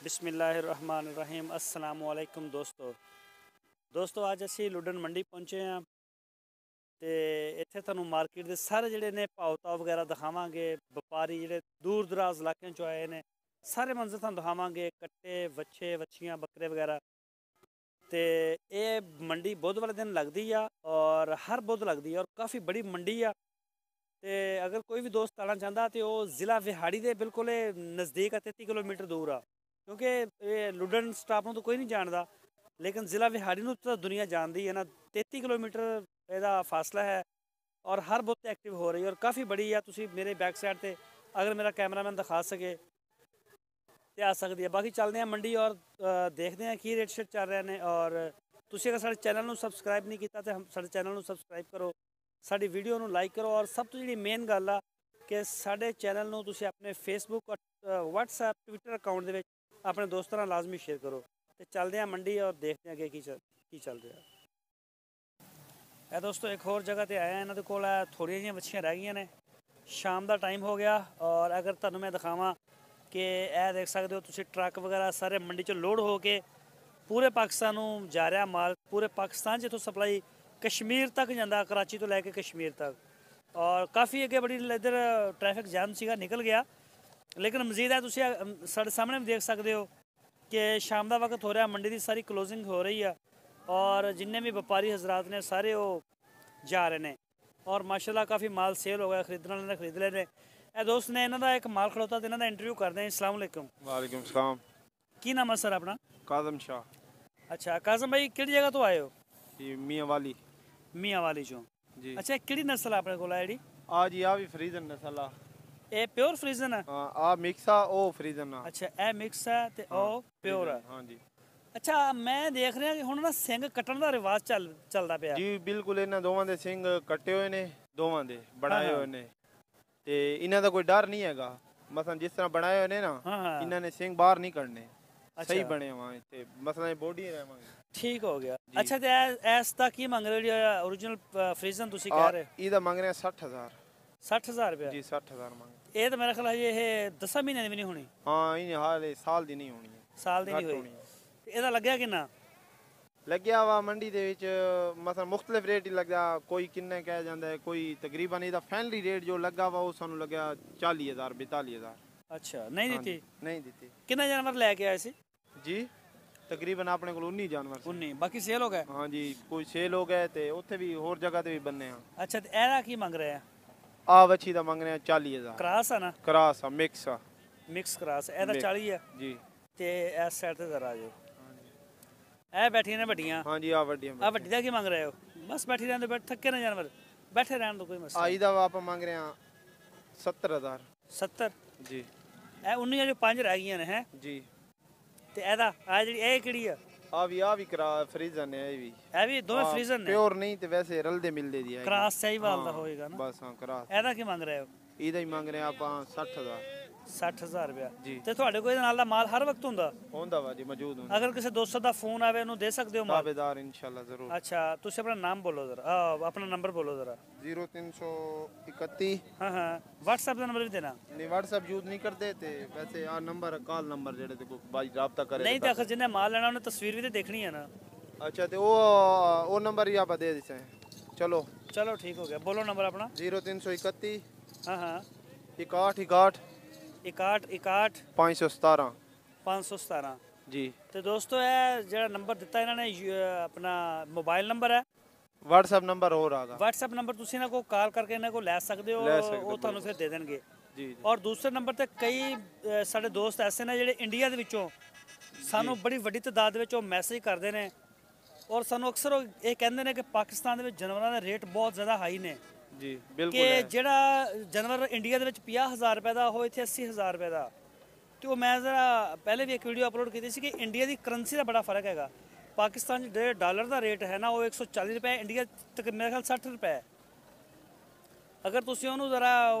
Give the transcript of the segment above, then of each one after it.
बिस्मिल्लाहिर्रहमानिर्रहीम अस्सलामुअलैकुम दोस्तों आज असी लुडन मंडी पहुँचे हाँ तो इत्थे तुहानू मार्केट के सारे जिहड़े ने भाव ताव वगैरह दिखावांगे। व्यापारी जिहड़े दूर दराज इलाकों चों आए ने सारे मंजर तुहानू दिखावांगे, कट्टे बच्चे बच्चियाँ बकरे वगैरह। तो ये मंडी बुध वाले दिन लगती आ और हर बुध लगती है और काफ़ी बड़ी मंडी आ। तो अगर कोई भी दोस्त आना चाहता तो वह ज़िला विहाड़ी के बिल्कुल नज़दीक है, 33 किलोमीटर दूर आ। क्योंकि ये लुडन स्टाफ में तो कोई नहीं जानता, लेकिन ज़िला विहाड़ी में तो दुनिया जानती है ना। 33 किलोमीटर ਇਹਦਾ फासला है और हर बुत एक्टिव हो रही है और काफ़ी बड़ी है। तुसी मेरे बैक साइड से अगर मेरा कैमरामैन दिखा सके तो आ सकती है। बाकी चलते हैं मंडी और देखते हैं कि रेट शेट चल रहे हैं। और तुसी अगर साडे चैनल में सबसक्राइब नहीं किया तो हम साडे चैनल में सबसक्राइब करो, साडी वीडियो में लाइक करो और सब तो जी मेन गल आ कि साडे चैनल में तुसी अपने फेसबुक और व्हाट्सएप ट्विटर अकाउंट के अपने दोस्तों नाल लाजमी शेयर करो। तो चलते हैं मंडी और देखते हैं कि की चल रहा है। ਇਹ दोस्तों एक होर जगह पर आया, इन्होंने कोल थोड़िया जी मच्छियाँ रह गई ने। शाम का टाइम हो गया और अगर तुहानू मैं दिखावां कि यह देख सकते हो तुसी ट्रक वगैरह सारे मंडी चो लोड हो के पूरे पाकिस्तान नू जा रहा माल। पूरे पाकिस्तान जितों सप्लाई कश्मीर तक जाता, कराची तो लैके कश्मीर तक। और काफ़ी अगे बड़ी इधर ट्रैफिक जाम सीगा, निकल गया। लेकिन मजीद है तुसी साढ़े सामने भी देख सकते हो कि शाम का वक्त हो रहा, मंडी की सारी क्लोजिंग हो रही है और जिन्ने भी व्यापारी हजरात ने सारे वो जा रहे हैं। और माशाल्लाह काफ़ी माल सेल हो गया, खरीदने वाले ने खरीद लेने। ए दोस्त ने इन्हों का एक माल खड़ोता तो इन्हों का इंटरव्यू करते हैं। अस्सलाम वालेकुम। वालेकुम सलाम। की नाम है सर अपना? काजम शाह। अच्छा काजम भाई, किहड़ी जगह तो आए हो? मियाँ वाली। मियाँ वाली चो जी। अच्छा, किहड़ी नस्ल अपने को जी? आ जी आ भी फ्रीजन नस्ल आ। ये प्योर फ्रीजन है? हाँ आ मिक्स आ, ओ फ्रीजन आ। अच्छा ए मिक्स है ते ओ प्योर है। हाँ जी। अच्छा मैं देख रहा कि हुण ना सिंग कट्टण दा रिवाज चलदा पिया जी बिल्कुल, इन्हां दोवां दे सिंग कट्टे हुए ने, दोवां दे बनाए हुए ने ते इन्हां दा कोई डर नहीं हैगा। मसलन जिस तरह बनाए हुए ने ना, इन्हां ने सिंग बाहर नहीं कढ़ने। सही बने हुए ते मसलन बॉडी रहेवांगे। ठीक हो गया। अच्छा ते एस दा की मंग रहे हो? ओरिजिनल फ्रीजन तुसी कह रहे? इदा मंग रहे 60,000। 60,000 रुपया जी 60,000 मंग। ये तो मेरा ख्याल है ये 10 महीने दी भी नहीं होनी। हाँ इन हाल साल दी नहीं होनी है। साल दी नहीं हुई। ਇਹਦਾ ਲੱਗਿਆ ਕਿੰਨਾ? ਲੱਗਿਆ ਵਾ ਮੰਡੀ ਦੇ ਵਿੱਚ ਮਸਲ ਮੁxtਲਿਫ ਰੇਟ ਹੀ ਲੱਗਾ। ਕੋਈ ਕਿੰਨੇ ਕਹਿ ਜਾਂਦਾ ਹੈ, ਕੋਈ ਤਕਰੀਬਨ ਇਹਦਾ ਫਾਈਨਲੀ ਰੇਟ ਜੋ ਲੱਗਾ ਵਾ ਉਹ ਸਾਨੂੰ ਲੱਗਿਆ 40,000 42,000। ਅੱਛਾ ਨਹੀਂ ਦਿੱਤੀ? ਨਹੀਂ ਦਿੱਤੀ। ਕਿੰਨੇ ਜਾਨਵਰ ਲੈ ਕੇ ਆਏ ਸੀ ਜੀ? ਤਕਰੀਬਨ ਆਪਣੇ ਕੋਲ 19 ਜਾਨਵਰ ਸੀ। 19 ਬਾਕੀ ਸੇਲ ਹੋ ਗਏ? ਹਾਂ ਜੀ ਕੋਈ ਸੇਲ ਹੋ ਗਏ ਤੇ ਉੱਥੇ ਵੀ ਹੋਰ ਜਗ੍ਹਾ ਤੇ ਵੀ ਬੰਨੇ ਆ। ਅੱਛਾ ਤੇ ਇਹਦਾ ਕੀ ਮੰਗ ਰਹੇ ਆ? ਆ ਵੱਛੀ ਦਾ ਮੰਗ ਰਹੇ ਆ 40,000। ਕ੍ਰਾਸ ਆ ਨਾ? ਕ੍ਰਾਸ ਆ, ਮਿਕਸ ਆ। ਮਿਕਸ ਕ੍ਰਾਸ ਇਹਦਾ 40 ਆ ਜੀ। ਤੇ ਇਸ ਸਾਈਡ ਤੇ ਜ਼ਰਾ ਜੋ ਇਹ ਬੈਠੀਆਂ ਨੇ ਵੱਡੀਆਂ। हाँ जी आ ਵੱਡੀਆਂ। ਆ ਵੱਡੀ ਦਾ ਕੀ ਮੰਗ ਰਹੇ ਹੋ? ਬਸ ਬੈਠੀ ਰਹਿਣ ਦੋ, ਥੱਕੇ ਨਾ ਜਾਨਵਰ, ਬੈਠੇ ਰਹਿਣ ਦੋ, ਕੋਈ ਮਸਲਾ ਆਈ ਦਾ ਆਪਾਂ ਮੰਗ ਰਹੇ ਆ 70,000। 70 ਜੀ। ਇਹ 19 ਜੋ 5 ਰਹਿ ਗਈਆਂ ਨੇ ਹੈ ਜੀ। ਤੇ ਇਹਦਾ ਆ ਜਿਹੜੀ ਇਹ ਕਿਹੜੀ ਆ? ਆ ਵੀ ਕਰਾ ਫਰੀਜ਼ਨ ਹੈ। ਇਹ ਵੀ ਦੋਵੇਂ ਫਰੀਜ਼ਨ ਨੇ? ਪਿਓਰ ਨਹੀਂ ਤੇ ਵੈਸੇ ਰਲਦੇ ਮਿਲਦੇ ਦੀ ਹੈ। ਕ੍ਰਾਸ ਚਾਹੀਵਾਲ ਦਾ ਹੋਏਗਾ ਨਾ? ਬਸ ਹਾਂ ਕ੍ਰਾਸ। ਇਹਦਾ ਕੀ ਮੰਗ ਰਹੇ ਹੋ? ਇਹਦਾ ਹੀ ਮੰਗ ਰਹੇ ਆਪਾਂ 60,000। 60,000 रुपया जी। ਤੇ ਤੁਹਾਡੇ ਕੋਲ ਇਹਦੇ ਨਾਲ ਦਾ ਮਾਲ ਹਰ ਵਕਤ ਹੁੰਦਾ ਵਾ ਜੀ, ਮੌਜੂਦ ਹੁੰਦਾ। ਅਗਰ ਕਿਸੇ ਦੋਸਤ ਦਾ ਫੋਨ ਆਵੇ ਉਹਨੂੰ ਦੇ ਸਕਦੇ ਹੋ ਮਾਲ? ਤਾਬੇਦਾਰ ਇਨਸ਼ਾਅੱਲਾ ਜ਼ਰੂਰ। ਅੱਛਾ ਤੁਸੀਂ ਆਪਣਾ ਨਾਮ ਬੋਲੋ ਜ਼ਰਾ, ਆਪਣਾ ਨੰਬਰ ਬੋਲੋ ਜ਼ਰਾ। 0331। ਹਾਂ ਹਾਂ WhatsApp ਦਾ ਨੰਬਰ ਵੀ ਦੇਣਾ। ਨਹੀਂ WhatsApp ਯੂਜ਼ ਨਹੀਂ ਕਰਦੇ ਤੇ ਵੈਸੇ ਆ ਨੰਬਰ ਕਾਲ ਨੰਬਰ ਜਿਹੜੇ ਤੇ ਕੋਈ ਬਾਈ ਰਾਬਤਾ ਕਰੇ। ਨਹੀਂ ਤਾਂ ਅਖਰ ਜਿਹਨੇ ਮਾਲ ਲੈਣਾ ਉਹਨੇ ਤਸਵੀਰ ਵੀ ਤੇ ਦੇਖਣੀ ਹੈ ਨਾ। ਅੱਛਾ ਤੇ ਉਹ ਨੰਬਰ ਹੀ ਆਪਾਂ ਦੇ ਦਿੱਤੇ। ਚਲੋ ਠੀਕ ਹੋ ਗਿਆ, ਬੋਲੋ ਨੰਬਰ ਆਪਣਾ। 0331। ਹਾਂ ਹਾਂ 61 61 517 517 ਜੀ। ਤੇ ਦੋਸਤੋ ਇਹ ਜਿਹੜਾ ਨੰਬਰ ਦਿੱਤਾ ਇਹਨਾਂ ਨੇ ਆਪਣਾ ਮੋਬਾਈਲ ਨੰਬਰ ਹੈ। WhatsApp ਨੰਬਰ ਹੋਰ ਆਗਾ। WhatsApp ਨੰਬਰ ਤੁਸੀਂ ਇਹਨਾਂ ਕੋਲ ਕਾਲ ਕਰਕੇ ਇਹਨਾਂ ਕੋਲ ਲੈ ਸਕਦੇ ਹੋ, ਉਹ ਤੁਹਾਨੂੰ ਫਿਰ ਦੇ ਦੇਣਗੇ। ਜੀ। ਔਰ ਦੂਸਰੇ ਨੰਬਰ ਤੇ ਕਈ ਸਾਡੇ ਦੋਸਤ ਐਸੇ ਨੇ ਜਿਹੜੇ ਇੰਡੀਆ ਦੇ ਵਿੱਚੋਂ ਸਾਨੂੰ ਬੜੀ ਵੱਡੀ ਤਾਦਾਦ ਦੇ ਵਿੱਚ ਉਹ ਮੈਸੇਜ ਕਰਦੇ ਨੇ ਔਰ ਸਾਨੂੰ ਅਕਸਰ ਇਹ ਕਹਿੰਦੇ ਨੇ ਕਿ ਪਾਕਿਸਤਾਨ ਦੇ ਵਿੱਚ ਜਾਨਵਰਾਂ ਦੇ ਰੇਟ ਬਹੁਤ ਜ਼ਿਆਦਾ ਹਾਈ ਨੇ। ਜੀ ਬਿਲਕੁਲ। ਕਿ ਜਿਹੜਾ ਜਾਨਵਰ ਇੰਡੀਆ ਦੇ ਵਿੱਚ 50,000 ਰੁਪਏ ਦਾ ਉਹ ਇੱਥੇ 80,000 ਰੁਪਏ ਦਾ। ਤੇ ਉਹ ਮੈਂ ਜ਼ਰਾ ਪਹਿਲੇ ਵੀ ਇੱਕ ਵੀਡੀਓ ਅਪਲੋਡ ਕੀਤੀ ਸੀ ਕਿ ਇੰਡੀਆ ਦੀ ਕਰੰਸੀ ਦਾ ਬੜਾ ਫਰਕ ਹੈਗਾ। ਪਾਕਿਸਤਾਨ 'ਚ ਜਿਹੜੇ ਡਾਲਰ ਦਾ ਰੇਟ ਹੈ ਨਾ ਉਹ 140 ਰੁਪਏ, ਇੰਡੀਆ ਤੱਕ ਮੇਰੇ ਖਿਆਲ 60 ਰੁਪਏ। ਅਗਰ ਤੁਸੀਂ ਉਹਨੂੰ ਜ਼ਰਾ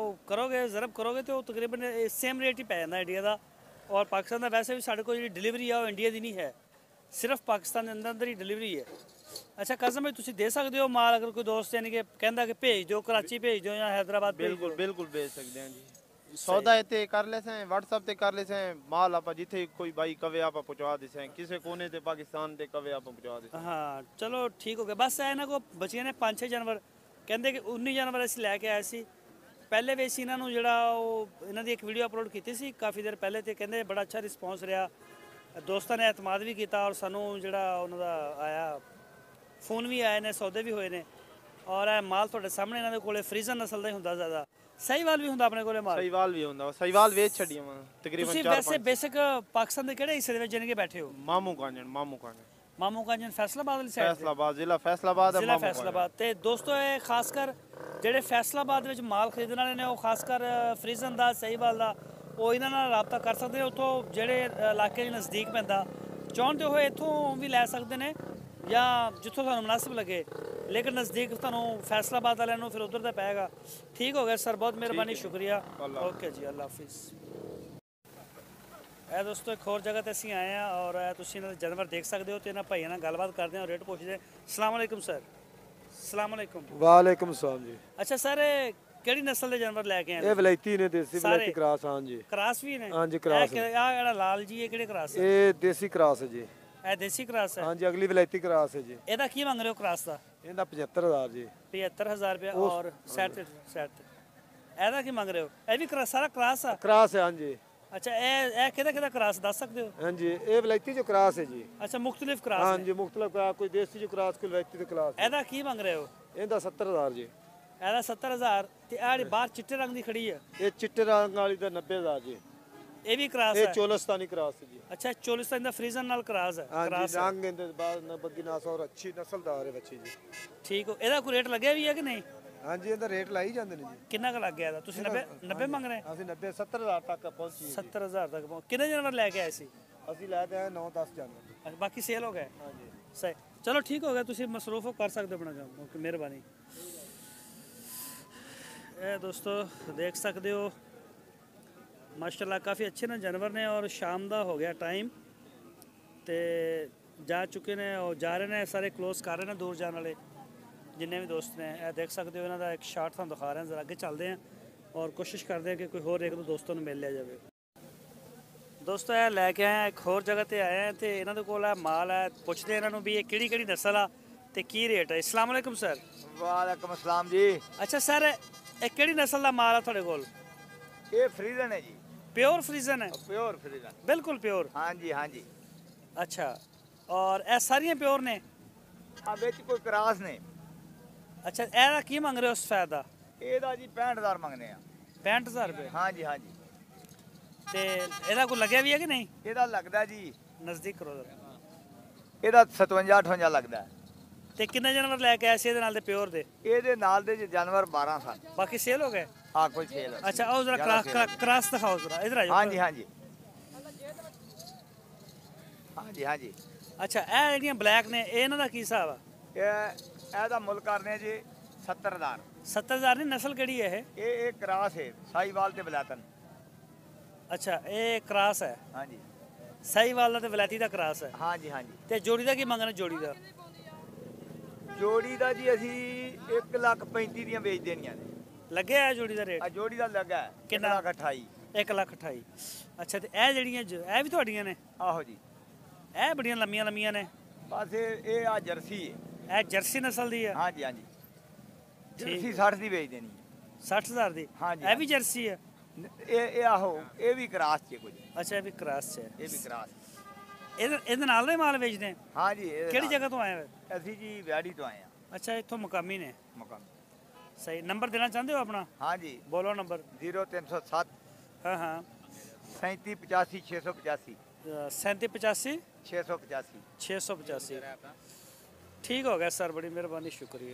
ਕਰੋਗੇ ਜ਼ਰਬ ਕਰੋਗੇ ਤਾਂ ਉਹ ਤਕਰੀਬਨ ਸੇਮ ਰੇਟ ਹੀ ਪੈ ਜਾਂਦਾ ਇੰਡੀਆ ਦਾ। ਔਰ ਪਾਕਿਸਤਾਨ ਦਾ ਵੈਸੇ ਵੀ ਸਾਡੇ ਕੋਲ ਜਿਹੜੀ ਡਿਲੀਵਰੀ ਆ ਉਹ ਇੰਡੀਆ ਦੀ ਨਹੀਂ ਹੈ, ਸਿਰਫ ਪਾਕਿਸਤਾਨ ਦੇ ਅੰਦਰ ਹੀ ਡਿਲੀਵਰੀ ਹੈ। अच्छा काज़म भाई तुसी दे सकते हो माल? अगर कोई दोस्त यानी कि कहता कि भेज दो, कराची भेज दो या हैदराबाद? बिल्कुल बिल्कुल भेज सकते हैं जी। ਸੌਦਾ ਇੱਥੇ ਕਰ ਲੈ ਸੈਂ WhatsApp ਤੇ ਕਰ ਲੈ ਸੈਂ ਮਾਲ ਆਪਾਂ ਜਿੱਥੇ ਕੋਈ ਬਾਈ ਕਵੇ ਆਪਾਂ ਪਹੁੰਚਾ ਦੇ ਸੈਂ ਕਿਸੇ ਕੋਨੇ ਤੇ ਪਾਕਿਸਤਾਨ ਤੇ ਕਵੇ ਆਪਾਂ ਪਹੁੰਚਾ ਦੇ ਹਾਂ ਚਲੋ ਠੀਕ ਹੋ ਗਿਆ। ਬਸ ਇਹਨਾਂ ਕੋ ਬਚੀਆਂ ਨੇ 5-6 ਜਾਨਵਰ, ਕਹਿੰਦੇ ਕਿ 19 ਜਾਨਵਰ ਅਸੀਂ ਲੈ ਕੇ ਆਏ ਸੀ। ਪਹਿਲੇ ਵੀ ਅਸੀਂ ਇਹਨਾਂ ਨੂੰ ਜਿਹੜਾ ਉਹ ਇਹਨਾਂ ਦੀ ਇੱਕ ਵੀਡੀਓ ਅਪਲੋਡ ਕੀਤੀ ਸੀ ਕਾਫੀ ਦੇਰ ਪਹਿਲੇ, ਤੇ ਕਹਿੰਦੇ ਬੜਾ ਅੱਛਾ ਰਿਸਪੌਂਸ ਰਿਹਾ, ਦੋਸਤਾਂ ਨੇ ਇਤਮਾਦ ਵੀ ਕੀਤਾ ਔਰ ਸਾਨੂੰ ਜਿਹੜਾ ਉਹਨਾਂ ਦਾ ਆਇਆ ਫੋਨ ਵੀ ਆਏ ਨੇ, ਸੌਦੇ ਵੀ ਹੋਏ ਨੇ। ਔਰ ਇਹ ਮਾਲ ਤੁਹਾਡੇ ਸਾਹਮਣੇ ਇਹਨਾਂ ਦੇ ਕੋਲੇ ਫਰੀਜ਼ਨ ਨਸਲ ਦਾ ਹੀ ਹੁੰਦਾ ਜ਼ਿਆਦਾ, ਸਹੀਵਾਲ ਵੀ ਹੁੰਦਾ ਆਪਣੇ ਕੋਲੇ ਮਾਲ। ਸਹੀਵਾਲ ਵੀ ਹੁੰਦਾ, ਸਹੀਵਾਲ ਵੇਚ ਛੱਡੀਆਂ ਵਾ ਤਕਰੀਬਨ ਤੁਸੀਂ 4-5। ਵੈਸੇ ਬੇਸਿਕ ਪਾਕਿਸਤਾਨ ਦੇ ਕਿਹੜੇ ਹਿੱਸੇ ਦੇ ਵਿੱਚ ਜਾਨਕੇ ਬੈਠੇ ਹੋ? ਮਾਮੂ ਕਾਂਜਨ ਮਾਮੂ ਕਾਂਜਨ ਫੈਸਲਾਬਾਦ ਵਾਲੀ ਸਾਈਡ, ਫੈਸਲਾਬਾਦ ਜ਼ਿਲ੍ਹਾ ਫੈਸਲਾਬਾਦ ਹੈ, ਜ਼ਿਲ੍ਹਾ ਮਾਮੂ ਫੈਸਲਾਬਾਦ। ਤੇ ਦੋਸਤੋ ਇਹ ਖਾਸ ਕਰ ਜਿਹੜੇ ਫੈਸਲਾਬਾਦ ਵਿੱਚ ਮਾਲ ਖਰੀਦਣ ਵਾਲੇ ਨੇ, ਉਹ ਖਾਸ ਕਰ ਫਰੀਜ਼ਨ ਦਾ, ਸਹੀਵਾਲ ਦਾ, ਉਹ ਇਹਨਾਂ ਨਾਲ ਰਾਬਤਾ ਕਰ ਸਕਦੇ। ਉੱਥੋਂ ਜਿਹੜੇ ਇਲਾਕੇ ਦੇ ਨਜ਼ਦੀਕ ਪੈਂਦਾ ਚਾਹੁੰਦੇ ਹੋਏ ਇੱਥੋਂ ਵੀ ਲੈ ਸਕਦੇ ਨੇ, ਜਾਂ ਜਿੱਥੋਂ ਤੁਹਾਨੂੰ ਮੁਨਾਸਿਬ ਲੱਗੇ, ਲੇਕਿਨ ਨਜ਼ਦੀਕ ਤੁਹਾਨੂੰ ਫੈਸਲਾਬਾਦ ਵਾਲਿਆਂ ਨੂੰ ਫਿਰ ਉਧਰ ਦਾ ਪਏਗਾ। ਠੀਕ ਹੋ ਗਿਆ ਸਰ, ਬਹੁਤ ਮਿਹਰਬਾਨੀ, ਸ਼ੁਕਰੀਆ, ਓਕੇ ਜੀ, ਅੱਲਾ ਹਾਫਿਜ਼। ਇਹ ਦੋਸਤੋ ਇੱਕ ਹੋਰ ਜਗ੍ਹਾ ਤੇ ਅਸੀਂ ਆਏ ਹਾਂ ਔਰ ਤੁਸੀਂ ਇਹਨਾਂ ਦੇ ਜਾਨਵਰ ਦੇਖ ਸਕਦੇ ਹੋ, ਤੇ ਇਹਨਾਂ ਭਾਈਆਂ ਨਾਲ ਗੱਲਬਾਤ ਕਰਦੇ ਹਾਂ, ਰੇਟ ਪੁੱਛਦੇ। ਅਸਲਾਮ ਵਾਲੇਕੁਮ ਸਰ। ਅਸਲਾਮ ਵਾਲੇਕੁਮ। ਵਾਲੇਕੁਮ ਸਲਾਮ ਜੀ। ਅੱਛਾ ਸਰ, ਇਹ ਕਿਹੜੀ ਨਸਲ ਦੇ ਜਾਨਵਰ ਲੈ ਕੇ ਆਏ? ਇਹ ਵਲੈਤੀ ਨੇ, ਦੇਸੀ ਵਲੈਤੀ ਕਰਾਸ। ਹਾਂ ਜੀ, ਕਰਾਸ ਵੀ ਨੇ? ਹਾਂਜੀ ਕਰਾਸ। ਇਹ ਜਿਹੜਾ ਲਾਲ ਜੀ, ਇਹ ਕਿਹੜੇ ਕਰਾਸ ਹੈ? ਇਹ ਦੇਸੀ ਕਰਾਸ ਹੈ ਜੀ। ਇਹ ਦੇਸੀ ਕਰਾਸ ਹੈ? ਹਾਂਜੀ, ਅਗਲੀ ਵਲੈਤੀ ਕਰਾਸ ਹੈ ਜੀ। ਇਹਦਾ ਕੀ ਮੰਗ ਰਹੇ ਹੋ ਕਰਾਸ ਦਾ? ਇਹਦਾ 75000 ਜੀ। 75000 ਰੁਪਏ। ਔਰ ਸੈਟ ਇਹਦਾ ਕੀ ਮੰਗ ਰਹੇ ਹੋ? ਇਹ ਵੀ ਸਾਰਾ ਕਰਾਸ ਆ? ਕਰਾਸ ਹੈ ਹਾਂਜੀ। ਅੱਛਾ, ਇਹ ਕਿਹਦਾ ਕਰਾਸ ਦੱਸ ਸਕਦੇ ਹੋ? ਹਾਂਜੀ, ਇਹ ਵਲੈਤੀ ਜੋ ਕਰਾਸ ਹੈ ਜੀ। ਅੱਛਾ, ਮੁਖਤਲਿਫ ਕਰਾਸ? ਹਾਂਜੀ, ਮੁਖਤਲਿਫ ਕਰਾਸ, ਕੋਈ ਦੇਸੀ ਜੋ ਕਰਾਸ, ਕੋਈ ਵਲੈਤੀ ਦੇ ਕਰਾਸ। ਇਹਦਾ ਕੀ ਮੰਗ ਰਹੇ ਹੋ? ਇਹਦਾ 70000 ਜੀ। ਇਹਦਾ 70000। ਤੇ ਆਹ ਜਿਹੜੀ ਬਾਹਰ ਚਿੱਟੇ ਰੰਗ ਦੀ ਖੜੀ ਹੈ, ਇਹ ਚਿੱਟੇ ਰੰਗ ਵਾਲੀ ਦਾ 90000 ਜੀ। ਇਹ ਵੀ ਕਰਾਸ ਹੈ? ਇਹ ਚੋਲਸਤਾਨੀ ਕਰਾਸ ਹੈ ਜੀ। ਅੱਛਾ, ਚੋਲਿਸਤਾਨ ਦਾ ਫਰੀਜ਼ਨ ਨਾਲ ਕਰਾਸ ਹੈ? ਹਾਂਜੀ, ਰੰਗ ਇਹਦੇ ਬਾਅਦ ਨਬਦੀ ਨਾਸ ਔਰ ਅੱਛੀ ਨਸਲਦਾਰ ਹੈ ਬੱਚੀ ਜੀ। ਠੀਕ ਹੋ। ਇਹਦਾ ਕੋਈ ਰੇਟ ਲੱਗਿਆ ਵੀ ਹੈ ਕਿ ਨਹੀਂ? ਹਾਂਜੀ, ਇਹਦਾ ਰੇਟ ਲਾਈ ਜਾਂਦੇ ਨੇ ਜੀ। ਕਿੰਨਾ ਕੁ ਲੱਗ ਗਿਆ ਇਹਦਾ? ਤੁਸੀਂ 90 ਮੰਗ ਰਹੇ? ਅਸੀਂ 70000 ਤੱਕ ਪਹੁੰਚੀ। 70000 ਤੱਕ ਕਿੰਨੇ ਜਾਨਵਰ ਲੈ ਕੇ ਆਏ ਸੀ? ਅਸੀਂ ਲੈ ਕੇ ਆਏ 9-10 ਜਾਨਵਰ। ਬਾਕੀ ਸੇਲ ਹੋ ਗਏ? ਹਾਂਜੀ ਸਹੀ, ਚਲੋ ਠੀਕ ਹੋ ਗਿਆ, ਤੁਸੀਂ ਮਸਰੂਫ ਹੋ, ਕਰ ਸਕਦੇ ਹੋ ਆਪਣਾ ਕੰਮ। ਓਕੇ, ਮਿਹਰਬਾਨੀ। ਇਹ ਦੋਸਤੋ ਦੇਖ ਸਕਦੇ ਹੋ ਮਾਸ਼ਾਅੱਲਾ ਕਾਫੀ ਅੱਛੇ ਨੇ ਜਾਨਵਰ ਨੇ, ਔਰ ਸ਼ਾਮ ਦਾ ਹੋ ਗਿਆ ਟਾਈਮ ਤੇ ਜਾ ਚੁੱਕੇ ਨੇ, ਉਹ ਜਾ ਰਹੇ ਨੇ, ਸਾਰੇ ਕਲੋਜ਼ ਕਰ ਰਹੇ ਨੇ ਦੂਰ ਜਾਣ ਵਾਲੇ ਜਿੰਨੇ ਵੀ ਦੋਸਤ ਨੇ। ਇਹ ਦੇਖ ਸਕਦੇ ਹੋ, ਇਹਨਾਂ ਦਾ ਇੱਕ ਸ਼ਾਟ ਤੁਹਾਨੂੰ ਦਿਖਾ ਰਹੇ ਹਾਂ, ਜ਼ਰਾ ਅੱਗੇ ਚੱਲਦੇ ਹਾਂ ਔਰ ਕੋਸ਼ਿਸ਼ ਕਰਦੇ ਹਾਂ ਕਿ ਕੋਈ ਹੋਰ ਇੱਕ ਦੋ ਦੋਸਤਾਂ ਨੂੰ ਮਿਲ ਲਿਆ ਜਾਵੇ। ਦੋਸਤੋ ਇਹ ਲੈ ਕੇ ਆਏ ਇੱਕ ਹੋਰ ਜਗ੍ਹਾ ਤੇ ਆਏ ਹਾਂ, ਤੇ ਇਹਨਾਂ ਦੇ ਕੋਲ ਮਾਲ ਹੈ, ਪੁੱਛਦੇ ਇਹਨਾਂ ਨੂੰ ਵੀ ਇਹ ਕਿਹੜੀ ਨਸਲ ਆ ਤੇ ਕੀ ਰੇਟ ਹੈ। ਅਸਲਾਮ ਵਾਲੇਕੁਮ ਸਰ। ਵਾਲੇਕੁਮ ਅਸਲਾਮ ਜੀ। ਅੱਛਾ ਸਰ, ਇਹ ਕਿਹੜੀ ਨਸਲ ਦਾ ਮਾਲ ਆ ਤੁਹਾਡੇ ਕੋਲ? ਇਹ ਫਰੀਜ਼ਨ ਹੈ ਜੀ। ਪਿਓਰ ਫਰੀਜ਼ਨ ਹੈ? ਪਿਓਰ ਫਰੀਜ਼ਨ, ਬਿਲਕੁਲ ਪਿਓਰ। ਹਾਂਜੀ ਹਾਂਜੀ। ਅੱਛਾ, ਔਰ ਇਹ ਸਾਰੀਆਂ ਪਿਓਰ ਨੇ? ਆ ਵਿੱਚ ਕੋਈ ਕਰਾਸ ਨੇ। ਅੱਛਾ, ਇਹਦਾ ਕੀ ਮੰਗ ਰਹੇ ਹੋ ਸਫੈਦ ਦਾ? ਇਹਦਾ ਜੀ 65000 ਮੰਗਨੇ ਆ। 65000 ਰੁਪਏ? ਹਾਂਜੀ ਹਾਂਜੀ। ਤੇ ਇਹਦਾ ਕੋਈ ਲੱਗਿਆ ਵੀ ਹੈ ਕਿ ਨਹੀਂ? ਇਹਦਾ ਲੱਗਦਾ ਜੀ, ਨਜ਼ਦੀਕ ਕਰੋ ਜ਼ਰਾ। ਇਹਦਾ 57-58 ਲੱਗਦਾ। ਤੇ ਕਿੰਨੇ ਜਾਨਵਰ ਲੈ ਕੇ ਆਏ ਸੀ ਇਹਦੇ ਨਾਲ ਦੇ ਪਿਓਰ ਦੇ? ਇਹਦੇ ਨਾਲ ਦੇ ਜਾਨਵਰ 12 ਸਨ। ਬਾਕੀ ਸੇਲ ਹੋ ਗਏ? ਆ ਕੋਈ ਸੇਲ। ਅੱਛਾ, ਉਹ ਜ਼ਰਾ ਕਰਾਸ ਦਿਖਾਓ ਜ਼ਰਾ, ਇਧਰ ਆ ਜਾਓ। ਹਾਂਜੀ ਹਾਂਜੀ ਹਾਂਜੀ ਹਾਂਜੀ। ਅੱਛਾ, ਇਹ ਜਿਹੜੀਆਂ ਬਲੈਕ ਨੇ, ਇਹਨਾਂ ਦਾ ਕੀ ਹਿਸਾਬ ਆ? ਇਹਦਾ ਮੁੱਲ ਕਰਨੇ ਜੀ 70000। 70000 ਨਹੀਂ, ਨਸਲ ਕਿਹੜੀ ਹੈ ਇਹ? ਇਹ ਕਰਾਸ ਹੈ, ਸਾਈਵਾਲ ਤੇ ਬਲਾਤਨ। ਅੱਛਾ, ਇਹ ਕਰਾਸ ਹੈ? ਹਾਂਜੀ। ਸਾਈਵਾਲ ਦਾ ਤੇ ਵਲੈਤੀ ਦਾ ਕਰਾਸ ਹੈ? ਹਾਂਜੀ ਹਾਂਜੀ। ਤੇ ਜੋੜੀ ਦਾ ਕੀ ਮੰਗਣਾ? ਜੋੜੀ ਦਾ? ਜੋੜੀ ਦਾ ਜੀ ਅਸੀਂ 1,35,000 ਦੀਆਂ ਵੇਚ ਦੇਣੀਆਂ ਨੇ। ਲੱਗਿਆ ਹੈ ਜੋੜੀ ਦਾ ਰੇਟ? ਆ ਜੋੜੀ ਦਾ ਲੱਗਾ ਕਿੰਨਾ? 1,28,000। 1,28,000। ਅੱਛਾ, ਤੇ ਇਹ ਜਿਹੜੀਆਂ ਇਹ ਵੀ ਤੁਹਾਡੀਆਂ ਨੇ? ਆਹੋ ਜੀ। ਇਹ ਬੜੀਆਂ ਲੰਮੀਆਂ ਨੇ। ਬਸ ਇਹ ਆ ਜਰਸੀ ਹੈ। ਇਹ ਜਰਸੀ ਨਸਲ ਦੀ ਹੈ? ਹਾਂਜੀ ਹਾਂਜੀ। ਠੀਕ। ਜਰਸੀ 60 ਦੀ ਵੇਚ ਦੇਣੀ ਹੈ। 60000 ਦੀ? ਹਾਂਜੀ। ਇਹ ਵੀ ਜਰਸੀ ਹੈ? ਇਹ ਆਹੋ, ਇਹ ਵੀ ਕਰਾਸ ਚ ਕੁਝ। ਅੱਛਾ, ਇਹ ਵੀ ਕਰਾਸ ਚ ਹੈ? ਇਹ ਵੀ ਕਰਾਸ। ਇਹਦੇ ਨਾਲ ਦੇ ਮਾਲ ਵੇਚਦੇ? ਹਾਂਜੀ। ਕਿਹੜੀ ਜਗ੍ਹਾ ਤੋਂ ਆਏ ਹੋ? ਅਸੀਂ ਜੀ ਵਿਆੜੀ ਤੋਂ ਆਏ ਆ। ਅੱਛਾ, ਇੱਥੋਂ ਮੁਕਾਮੀ ਨੇ? ਮਕਾਨ। ਸਹੀ। ਨੰਬਰ ਦੇਣਾ ਚਾਹੁੰਦੇ ਹੋ ਆਪਣਾ? ਹਾਂਜੀ, ਬੋਲੋ ਨੰਬਰ। 0307 ਹਾਂ ਹਾਂ। 3785 685 3785 685। 685। ਠੀਕ ਹੋ ਗਿਆ ਸਰ, ਬੜੀ ਮਿਹਰਬਾਨੀ, ਸ਼ੁਕਰੀਆ।